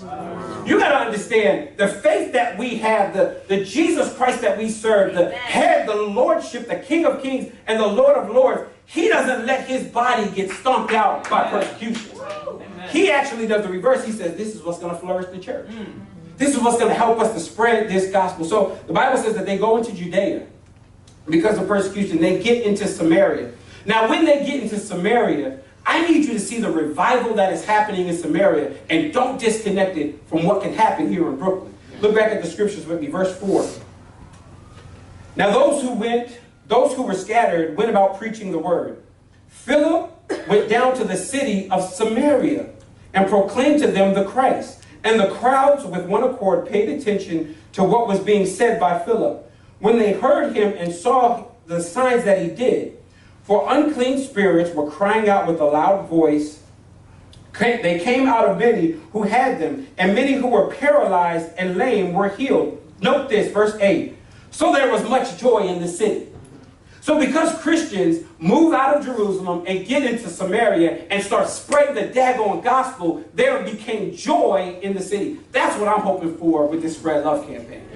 Jesus. You got to understand the faith that we have, the Jesus Christ that we serve, the head, the lordship, the King of Kings and the Lord of Lords. He doesn't let his body get stomped out by persecution. He actually does the reverse. He says, this is what's going to flourish the church. This is what's going to help us to spread this gospel. So the Bible says that they go into Judea because of persecution. They get into Samaria. Now, when they get into Samaria, I need you to see the revival that is happening in Samaria and don't disconnect it from what can happen here in Brooklyn. Look back at the scriptures with me, verse 4. Now those who were scattered went about preaching the word. Philip went down to the city of Samaria and proclaimed to them the Christ. And the crowds with one accord paid attention to what was being said by Philip when they heard him and saw the signs that he did. For unclean spirits were crying out with a loud voice. They came out of many who had them, and many who were paralyzed and lame were healed. Note this, verse 8. So there was much joy in the city. So because Christians move out of Jerusalem and get into Samaria and start spreading the daggone gospel, there became joy in the city. That's what I'm hoping for with this Spread Love campaign.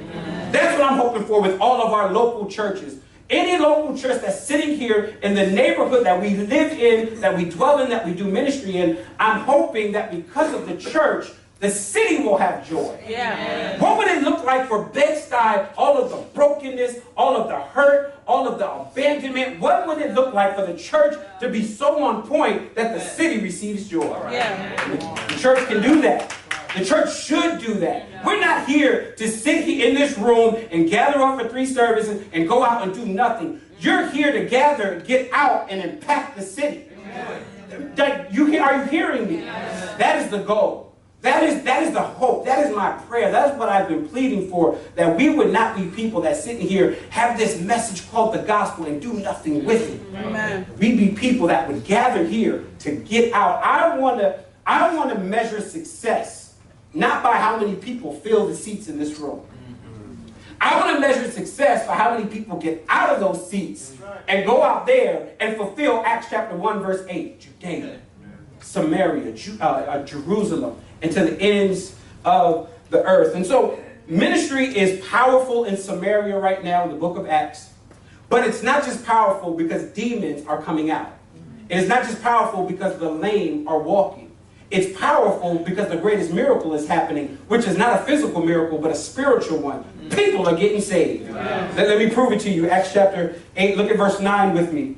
That's what I'm hoping for with all of our local churches. Any local church that's sitting here in the neighborhood that we live in, that we dwell in, that we do ministry in, I'm hoping that because of the church, the city will have joy. Yeah. What would it look like for Bed-Stuy, all of the brokenness, all of the hurt, all of the abandonment? What would it look like for the church to be so on point that the city receives joy? Yeah. The church can do that. The church should do that. We're not here to sit here in this room and gather up for 3 services and go out and do nothing. You're here to gather, get out, and impact the city. Are you hearing me? That is the goal. That is the hope. That is my prayer. That is what I've been pleading for, that we would not be people that sitting here have this message called the gospel and do nothing with it. Amen. We be people that would gather here to get out. I want to measure success not by how many people fill the seats in this room. I want to measure success by how many people get out of those seats and go out there and fulfill Acts chapter 1 verse 8. Judea, Samaria, Jerusalem, and to the ends of the earth. And so ministry is powerful in Samaria right now in the book of Acts. But it's not just powerful because demons are coming out. It is not just powerful because the lame are walking. It's powerful because the greatest miracle is happening, which is not a physical miracle, but a spiritual one. People are getting saved. Let me prove it to you. Acts chapter 8, look at verse 9 with me.